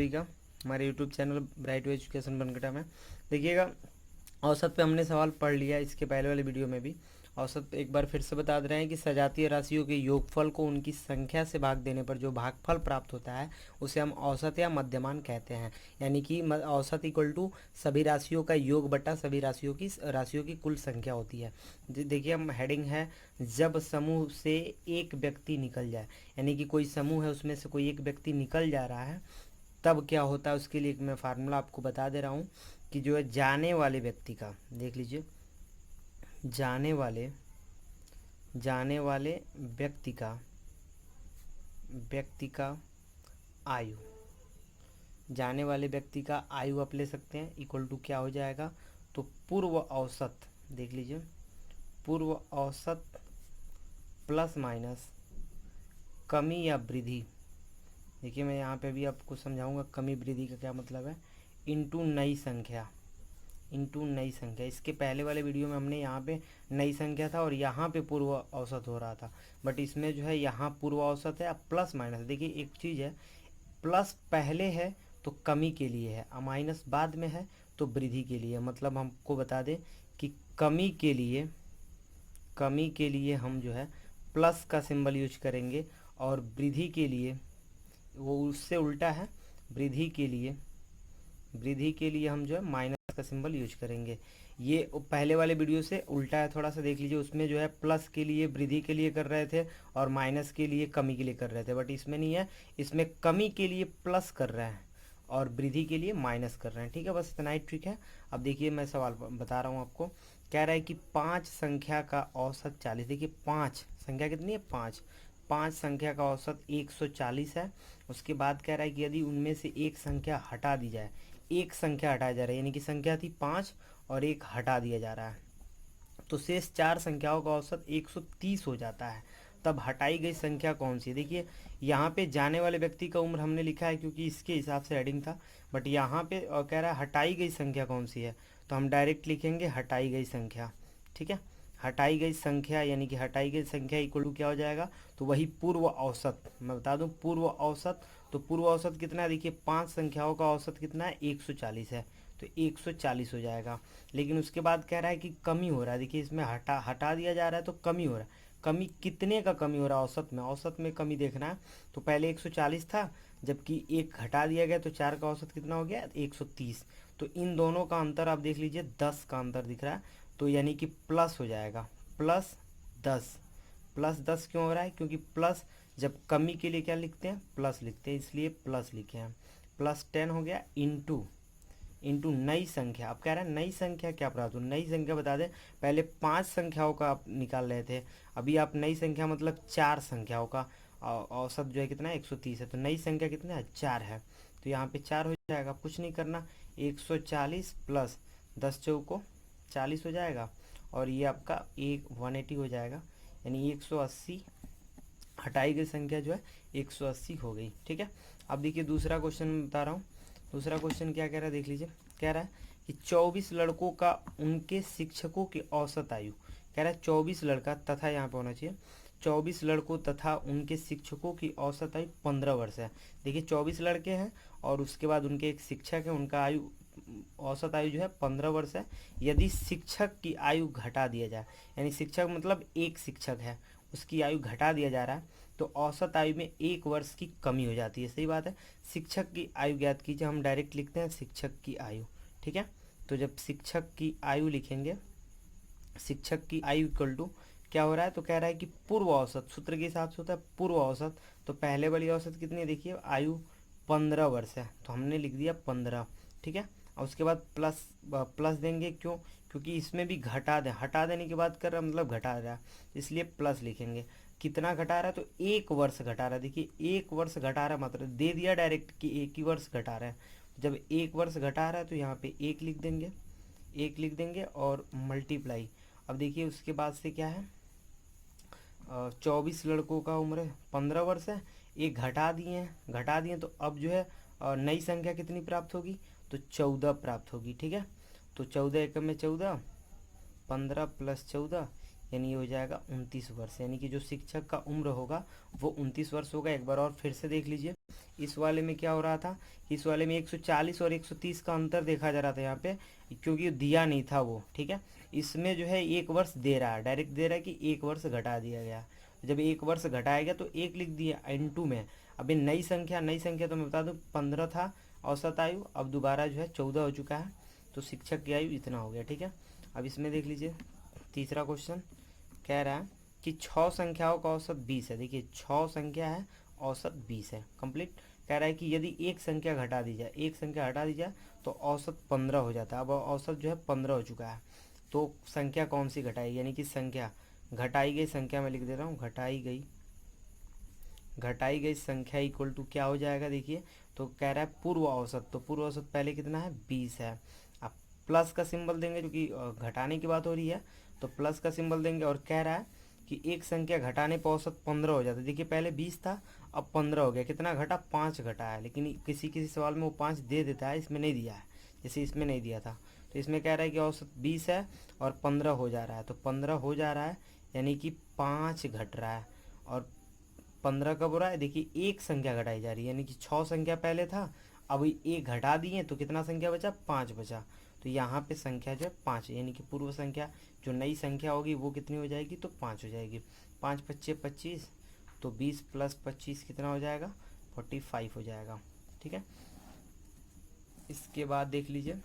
सभी का हमारे यूट्यूब चैनल ब्राइट वे एजुकेशन बनगटा में। देखिएगा, औसत पे हमने सवाल पढ़ लिया इसके पहले वाले वीडियो में भी। औसत एक बार फिर से बता दे रहे हैं कि सजातीय राशियों के योगफल को उनकी संख्या से भाग देने पर जो भागफल प्राप्त होता है उसे हम औसत या मध्यमान कहते हैं। यानी कि औसत इक्वल टू सभी राशियों का योग बटा सभी राशियों की कुल संख्या होती है। देखिए, हम हेडिंग है जब समूह से एक व्यक्ति निकल जाए, यानी कि कोई समूह है उसमें से कोई एक व्यक्ति निकल जा रहा है तब क्या होता है। उसके लिए मैं फार्मूला आपको बता दे रहा हूँ कि जो है जाने वाले व्यक्ति का, देख लीजिए, जाने वाले व्यक्ति का आयु, जाने वाले व्यक्ति का आयु आप ले सकते हैं इक्वल टू क्या हो जाएगा, तो पूर्व औसत, देख लीजिए, पूर्व औसत प्लस माइनस कमी या वृद्धि। देखिए, मैं यहाँ पे भी आपको समझाऊंगा कमी वृद्धि का क्या मतलब है, इनटू नई संख्या, इसके पहले वाले वीडियो में हमने यहाँ पे नई संख्या था और यहाँ पे पूर्व औसत हो रहा था, बट इसमें जो है यहाँ पूर्व औसत है। अब प्लस माइनस, देखिए एक चीज़ है, प्लस पहले है तो कमी के लिए है और माइनस बाद में है तो वृद्धि के लिए। मतलब हमको बता दें कि कमी के लिए हम जो है प्लस का सिंबल यूज करेंगे और वृद्धि के लिए वो उससे उल्टा है, वृद्धि के लिए हम जो है माइनस का सिंबल यूज करेंगे। ये पहले वाले वीडियो से उल्टा है, थोड़ा सा देख लीजिए। उसमें जो है प्लस के लिए वृद्धि के लिए कर रहे थे और माइनस के लिए कमी के लिए कर रहे थे, बट इसमें नहीं है, इसमें कमी के लिए प्लस कर रहे हैं और वृद्धि के लिए माइनस कर रहे हैं। ठीक है, बस इतना ही ट्रिक है। अब देखिए, मैं सवाल बता रहा हूँ आपको। कह रहा है कि 5 संख्या का औसत 40। देखिए, 5 संख्या कितनी है, 5 संख्या का औसत 140 है। उसके बाद कह रहा है कि यदि उनमें से एक संख्या हटा दी जाए, एक संख्या हटाया जा रहा है, यानी कि संख्या थी 5 और एक हटा दिया जा रहा है, तो शेष 4 संख्याओं का औसत 130 हो जाता है। तब हटाई गई संख्या कौन सी है। देखिए, यहाँ पे जाने वाले व्यक्ति का उम्र हमने लिखा है क्योंकि इसके हिसाब से हेडिंग था, बट यहाँ पे कह रहा है हटाई गई संख्या कौन सी है, तो हम डायरेक्ट लिखेंगे हटाई गई संख्या। ठीक है, हटाई गई संख्या, यानी कि हटाई गई संख्या इक्वल टू क्या हो जाएगा, तो वही पूर्व औसत। मैं बता दूं पूर्व औसत, तो पूर्व औसत कितना है, देखिए 5 संख्याओं का औसत कितना है, 140 है, तो 140 हो जाएगा। लेकिन उसके बाद कह रहा है कि कमी हो रहा है। देखिए, इसमें हटा दिया जा रहा है तो कमी हो रहा है। कमी कितने का कमी हो रहा है, औसत में कमी देखना है। तो पहले 140 था, जबकि एक हटा दिया गया तो 4 का औसत कितना हो गया, 130। तो इन दोनों का अंतर आप देख लीजिए, 10 का अंतर दिख रहा है, तो यानी कि प्लस हो जाएगा, +10। +10 क्यों हो रहा है, क्योंकि प्लस जब कमी के लिए क्या लिखते हैं, प्लस लिखते हैं, इसलिए प्लस लिखे हैं। +10 हो गया इंटू नई संख्या। अब कह रहा है नई संख्या क्या प्राप्त हो, नई संख्या बता दें। पहले 5 संख्याओं का आप निकाल रहे थे, अभी आप नई संख्या मतलब 4 संख्याओं का औसत जो है कितना है, 130 है, तो नई संख्या कितना है, 4 है, तो यहाँ पे 4 हो जाएगा। कुछ नहीं करना, 140 प्लस 10 चौको 40 हो जाएगा और ये आपका 180 हो जाएगा, यानी 180 हटाई गई संख्या जो है 180 हो गई। ठीक है, अब देखिए दूसरा क्वेश्चन बता रहा हूँ। दूसरा क्वेश्चन क्या कह रहा है, देख लीजिए। कह रहा है कि 24 लड़कों का उनके शिक्षकों की औसत आयु, कह रहा है 24 लड़का तथा, यहाँ पे होना चाहिए 24 लड़कों तथा उनके शिक्षकों की औसत आयु 15 वर्ष है। देखिए, 24 लड़के हैं और उसके बाद उनके एक शिक्षक है, उनका आयु औसत आयु जो है 15 वर्ष है। यदि शिक्षक की आयु घटा दिया जाए, यानी शिक्षक मतलब एक शिक्षक है, उसकी आयु घटा दिया जा रहा है, तो औसत आयु में 1 वर्ष की कमी हो जाती है। सही बात है, शिक्षक की आयु ज्ञात कीजिए, हम डायरेक्ट लिखते हैं शिक्षक की आयु। ठीक है, तो जब शिक्षक की आयु लिखेंगे, शिक्षक की आयु इक्वल टू क्या हो रहा है, तो कह रहा है कि पूर्व औसत, सूत्र के हिसाब से होता है पूर्व औसत, तो पहले वाली औसत कितनी है, देखिए आयु 15 वर्ष है, तो हमने लिख दिया 15। ठीक है, और उसके बाद प्लस देंगे, क्यों, क्योंकि इसमें भी हटा देने की बात कर रहा है, मतलब घटा रहा है, इसलिए प्लस लिखेंगे। कितना घटा रहा है, तो 1 वर्ष घटा रहा है। देखिए, 1 वर्ष घटा रहा है, मतलब दे दिया डायरेक्ट कि 1 ही वर्ष घटा रहा है। जब 1 वर्ष घटा रहा है तो यहाँ पे 1 लिख देंगे और मल्टीप्लाई। अब देखिए उसके बाद से क्या है, 24 लड़कों का उम्र 15 वर्ष है, एक घटा दिए तो अब जो है नई संख्या कितनी प्राप्त होगी, तो 14 प्राप्त होगी। ठीक है, तो 14 एकम में 14, 15 + 14, यानी ये हो जाएगा 29 वर्ष, यानी कि जो शिक्षक का उम्र होगा वो 29 वर्ष होगा। एक बार और फिर से देख लीजिए, इस वाले में क्या हो रहा था, इस वाले में 140 और 130 का अंतर देखा जा रहा था यहाँ पे, क्योंकि दिया नहीं था वो, ठीक है। इसमें जो है 1 वर्ष दे रहा है, डायरेक्ट दे रहा है कि 1 वर्ष घटा दिया गया। जब 1 वर्ष घटाया गया तो 1 लिख दिया इनटू में। अभी नई संख्या तो मैं बता दूँ 15 था औसत आयु, अब दोबारा जो है 14 हो चुका है, तो शिक्षक की आयु इतना हो गया, ठीक है। अब इसमें देख लीजिए तीसरा क्वेश्चन कह रहा है कि 6 संख्याओं का औसत 20 है। देखिए 6 संख्या है, औसत 20 है, कंप्लीट। कह रहा है कि यदि एक संख्या हटा दी जाए तो औसत 15 हो जाता है। अब औसत जो है 15 हो चुका है, तो संख्या कौन सी घटाई, यानी कि संख्या घटाई गई संख्या मैं लिख दे रहा हूँ, घटाई गई संख्या इक्वल टू क्या हो जाएगा। देखिए तो कह रहा है पूर्व औसत, तो पूर्व औसत पहले कितना है 20 है। अब प्लस का सिंबल देंगे क्योंकि घटाने की बात हो रही है, तो प्लस का सिंबल देंगे। और कह रहा है कि एक संख्या घटाने पर औसत 15 हो जाता है। देखिए पहले 20 था, अब 15 हो गया, कितना घटा 5 घटा है, लेकिन किसी किसी सवाल में वो 5 दे देता है, इसमें नहीं दिया है, जैसे इसमें नहीं दिया था। तो इसमें कह रहा है कि औसत 20 है और 15 हो जा रहा है, तो 15 हो जा रहा है यानी कि 5 घट रहा है। और 15 कब हो रहा है, देखिए एक संख्या घटाई जा रही है, यानी कि 6 संख्या पहले था, अब एक घटा दिए तो कितना संख्या बचा, 5 बचा। तो यहाँ पे संख्या जो है 5 है, यानी कि पूर्व संख्या जो नई संख्या होगी वो कितनी हो जाएगी, तो 5 हो जाएगी। 5 पच्चे 25, तो 20 प्लस 25 कितना हो जाएगा, 45 हो जाएगा, ठीक है। इसके बाद देख लीजिए,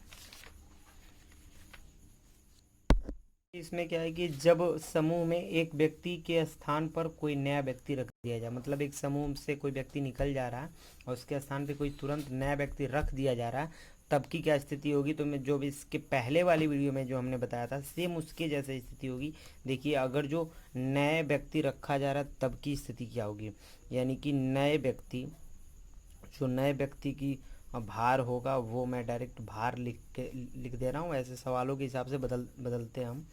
इसमें क्या है कि जब समूह में एक व्यक्ति के स्थान पर कोई नया व्यक्ति रख दिया जाए, मतलब एक समूह से कोई व्यक्ति निकल जा रहा है और उसके स्थान पे कोई तुरंत नया व्यक्ति रख दिया जा रहा है, तब की क्या स्थिति होगी। तो मैं जो भी इसके पहले वाली वीडियो में जो हमने बताया था सेम उसके जैसे स्थिति होगी। देखिए अगर जो नए व्यक्ति रखा जा रहा है तब की स्थिति क्या होगी, यानी कि नए व्यक्ति की भार होगा, वो मैं डायरेक्ट भार लिख दे रहा हूँ, ऐसे सवालों के हिसाब से बदलते हैं हम।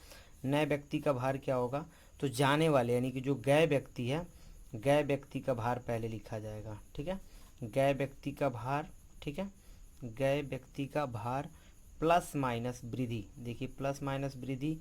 नए व्यक्ति का भार क्या होगा, तो जाने वाले यानी कि जो गए व्यक्ति है, गए व्यक्ति का भार पहले लिखा जाएगा, ठीक है। गए व्यक्ति का भार, ठीक है, गए व्यक्ति का भार प्लस माइनस वृद्धि। देखिए प्लस माइनस वृद्धि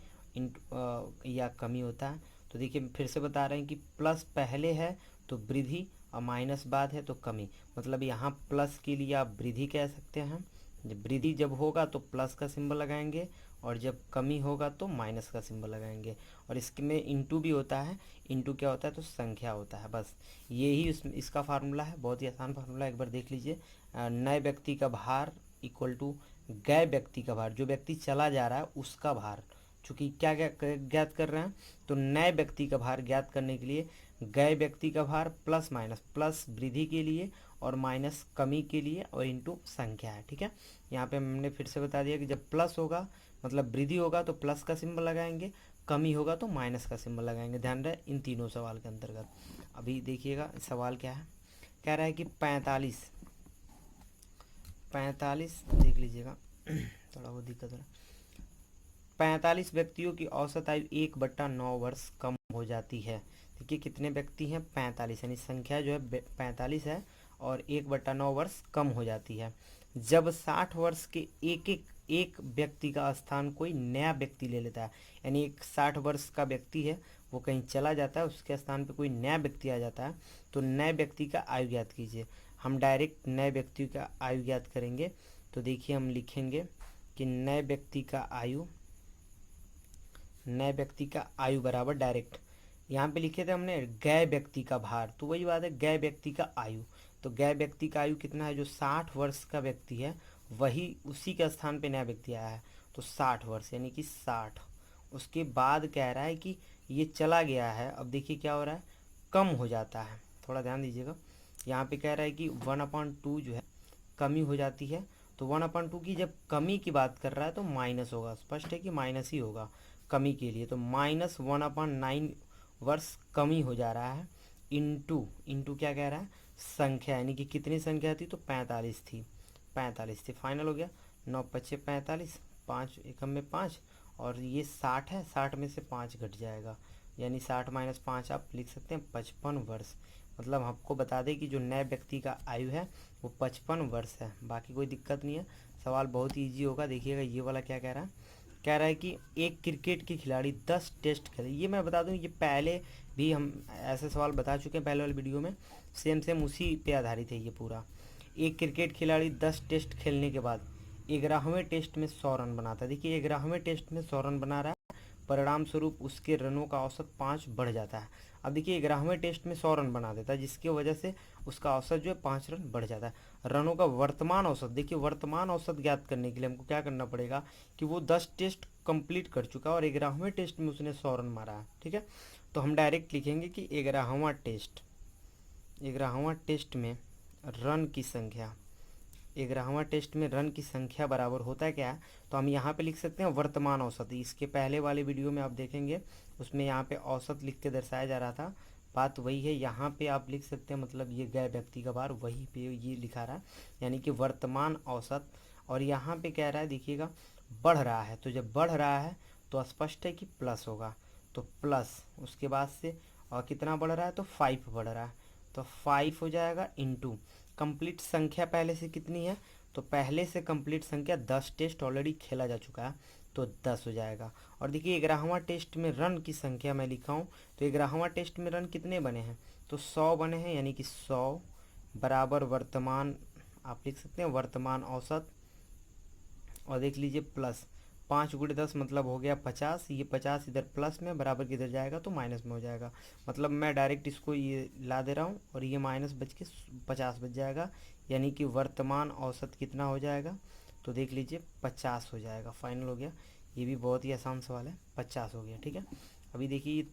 या कमी होता है। तो देखिए फिर से बता रहे हैं कि प्लस पहले है तो वृद्धि और माइनस बाद है तो कमी, मतलब यहाँ प्लस के लिए आप वृद्धि कह सकते हैं। जब वृद्धि जब होगा तो प्लस का सिंबल लगाएंगे और जब कमी होगा तो माइनस का सिंबल लगाएंगे। और इसमें इंटू भी होता है, इंटू क्या होता है, तो संख्या होता है। बस यही इसका फार्मूला है, बहुत ही आसान फार्मूला, एक बार देख लीजिए। नए व्यक्ति का भार इक्वल टू गए व्यक्ति का भार, जो व्यक्ति चला जा रहा है उसका भार। चूँकि क्या ज्ञात कर रहे हैं, तो नए व्यक्ति का भार ज्ञात करने के लिए गए व्यक्ति का भार प्लस माइनस, प्लस वृद्धि के लिए और माइनस कमी के लिए और इंटू संख्या है, ठीक है। यहाँ पे हमने फिर से बता दिया कि जब प्लस होगा मतलब वृद्धि होगा तो प्लस का सिंबल लगाएंगे, कमी होगा तो माइनस का सिंबल लगाएंगे। ध्यान रहे इन तीनों सवाल के अंतर्गत। अभी देखिएगा सवाल क्या है, कह रहा है कि 45 देख लीजिएगा थोड़ा वो दिक्कत हो रहा है। 45 व्यक्तियों की औसत आयु 1/9 वर्ष कम हो जाती है। देखिए कितने व्यक्ति हैं, 45, यानी संख्या जो है 45 है और 1/9 वर्ष कम हो जाती है। जब 60 वर्ष के एक व्यक्ति का स्थान कोई नया व्यक्ति ले लेता है, यानी एक 60 वर्ष का व्यक्ति है वो कहीं चला जाता है, उसके स्थान पे कोई नया व्यक्ति आ जाता है, तो नए व्यक्ति का आयु ज्ञात कीजिए। हम डायरेक्ट नए व्यक्ति का आयु ज्ञात करेंगे। तो देखिए हम लिखेंगे कि नए व्यक्ति का आयु बराबर डायरेक्ट यहाँ पे लिखे थे हमने गए व्यक्ति का भार, तो वही बात है गए व्यक्ति का आयु। तो गए व्यक्ति का आयु कितना है, जो 60 वर्ष का व्यक्ति है वही उसी के स्थान पे नया व्यक्ति आया है, तो 60 वर्ष यानी कि 60। उसके बाद कह रहा है कि ये चला गया है, अब देखिए क्या हो रहा है, कम हो जाता है। थोड़ा ध्यान दीजिएगा, यहाँ पे कह रहा है कि 1/2 जो है कमी हो जाती है। तो 1/2 की जब कमी की बात कर रहा है तो माइनस होगा, स्पष्ट है कि माइनस ही होगा कमी के लिए। तो -1/9 वर्ष कमी हो जा रहा है, इंटू क्या कह रहा है, संख्या, यानी कि कितनी संख्या थी, तो 45 थी। फाइनल हो गया, 9 पच्चे 45, 5 एकम में 5 और ये 60 है, 60 में से 5 घट जाएगा, यानी 60 - 5 आप लिख सकते हैं 55 वर्ष। मतलब आपको बता दें कि जो नए व्यक्ति का आयु है वो 55 वर्ष है। बाकी कोई दिक्कत नहीं है, सवाल बहुत ही ईजी होगा। देखिएगा ये वाला क्या कह रहा है, कह रहा है कि एक क्रिकेट के खिलाड़ी 10 टेस्ट खेले। ये मैं बता दूं, ये पहले भी हम ऐसे सवाल बता चुके हैं पहले वाले वीडियो में, सेम सेम उसी पे आधारित है ये पूरा। एक क्रिकेट खिलाड़ी 10 टेस्ट खेलने के बाद 11वें टेस्ट में 100 रन बनाता है। देखिए 11वें टेस्ट में 100 रन बना रहा है, परिणाम स्वरूप उसके रनों का औसत 5 बढ़ जाता है। अब देखिए 11वें टेस्ट में 100 रन बना देता है, जिसकी वजह से उसका औसत जो है 5 रन बढ़ जाता है। रनों का वर्तमान औसत, देखिए वर्तमान औसत ज्ञात करने के लिए हमको क्या करना पड़ेगा कि वो 10 टेस्ट कंप्लीट कर चुका है और 11वें टेस्ट में उसने 100 रन मारा है। ठीक है, तो हम डायरेक्ट लिखेंगे कि 11वां टेस्ट में रन की संख्या, 11वां टेस्ट में रन की संख्या बराबर होता है क्या है, तो हम यहाँ पे लिख सकते हैं वर्तमान औसत। इसके पहले वाले वीडियो में आप देखेंगे उसमें यहाँ पे औसत लिख के दर्शाया जा रहा था, बात वही है। यहाँ पे आप लिख सकते हैं, मतलब ये गए व्यक्ति का भार वही पे ये लिखा रहा है, यानी कि वर्तमान औसत। और यहाँ पे कह रहा है देखिएगा बढ़ रहा है, तो जब बढ़ रहा है तो स्पष्ट है कि प्लस होगा, तो प्लस उसके बाद से और कितना बढ़ रहा है तो 5 बढ़ रहा है, तो 5 हो जाएगा इंटू कंप्लीट संख्या पहले से कितनी है, तो पहले से कंप्लीट संख्या 10 टेस्ट ऑलरेडी खेला जा चुका है, तो 10 हो जाएगा। और देखिए 11वां टेस्ट में रन की संख्या मैं लिखा हूँ, तो 11वां टेस्ट में रन कितने बने हैं, तो 100 बने हैं, यानी कि 100 बराबर वर्तमान, आप लिख सकते हैं वर्तमान औसत, और देख लीजिए प्लस 5 × 10 मतलब हो गया 50, ये 50 इधर प्लस में बराबर किधर जाएगा तो माइनस में हो जाएगा। मतलब मैं डायरेक्ट इसको ये ला दे रहा हूँ और ये माइनस बच के 50 बच जाएगा, यानी कि वर्तमान औसत कितना हो जाएगा, तो देख लीजिए 50 हो जाएगा। फाइनल हो गया, ये भी बहुत ही आसान सवाल है, 50 हो गया। ठीक है, अभी देखिए ये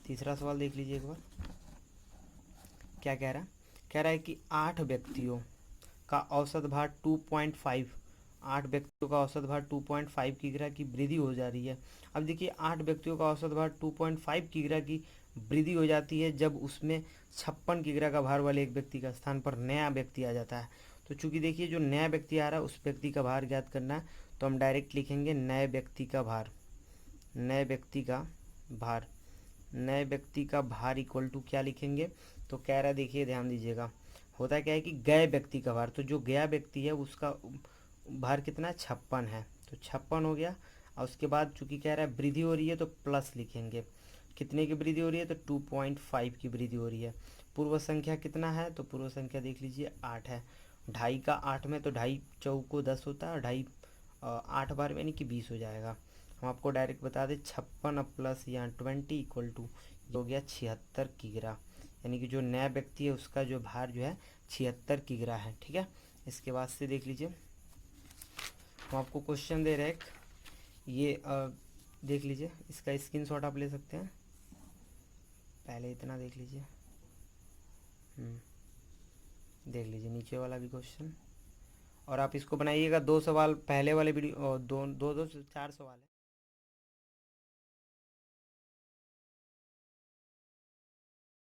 तीसरा सवाल देख लीजिए एक बार, क्या कह रहा है। कह रहा है कि 8 व्यक्तियों का औसत भार 2.5, 8 व्यक्तियों का औसत भार 2.5 किग्रा की वृद्धि हो जा रही है। अब देखिए 8 व्यक्तियों का औसत भार 2.5 किग्रा की वृद्धि हो जाती है जब उसमें 56 किग्रा का भार वाले एक व्यक्ति का स्थान पर नया व्यक्ति आ जाता है। तो चूंकि देखिए जो नया व्यक्ति आ रहा है उस व्यक्ति का भार ज्ञात करना है, तो हम डायरेक्ट लिखेंगे नए व्यक्ति का भार, नए व्यक्ति का भार, नए व्यक्ति का भार इक्वल टू क्या लिखेंगे, तो कह रहा है देखिए ध्यान दीजिएगा, होता क्या है कि गए व्यक्ति का भार, तो जो गया व्यक्ति है उसका भार कितना है 56 है, तो 56 हो गया। और उसके बाद चूंकि कह रहा है वृद्धि हो रही है तो प्लस लिखेंगे, कितने की वृद्धि हो रही है तो 2.5 की वृद्धि हो रही है। पूर्व संख्या कितना है, तो पूर्व संख्या देख लीजिए 8 है, ढाई का 8 में तो ढाई चौको 10 होता है, और ढाई 8 बार यानी कि 20 हो जाएगा। हम आपको डायरेक्ट बता दें 56 प्लस यहाँ 20 इक्वल टू हो गया 76 किग्रा, यानी कि जो नया व्यक्ति है उसका जो भार जो है 76 किग्रा है। ठीक है, इसके बाद से देख लीजिए हम आपको क्वेश्चन दे रहे हैं, ये देख लीजिए, इसका स्क्रीनशॉट आप ले सकते हैं, पहले इतना देख लीजिए। देख लीजिए नीचे वाला भी क्वेश्चन, और आप इसको बनाइएगा 2 सवाल पहले वाले वीडियो, दो दो दो से 4 सवाल है।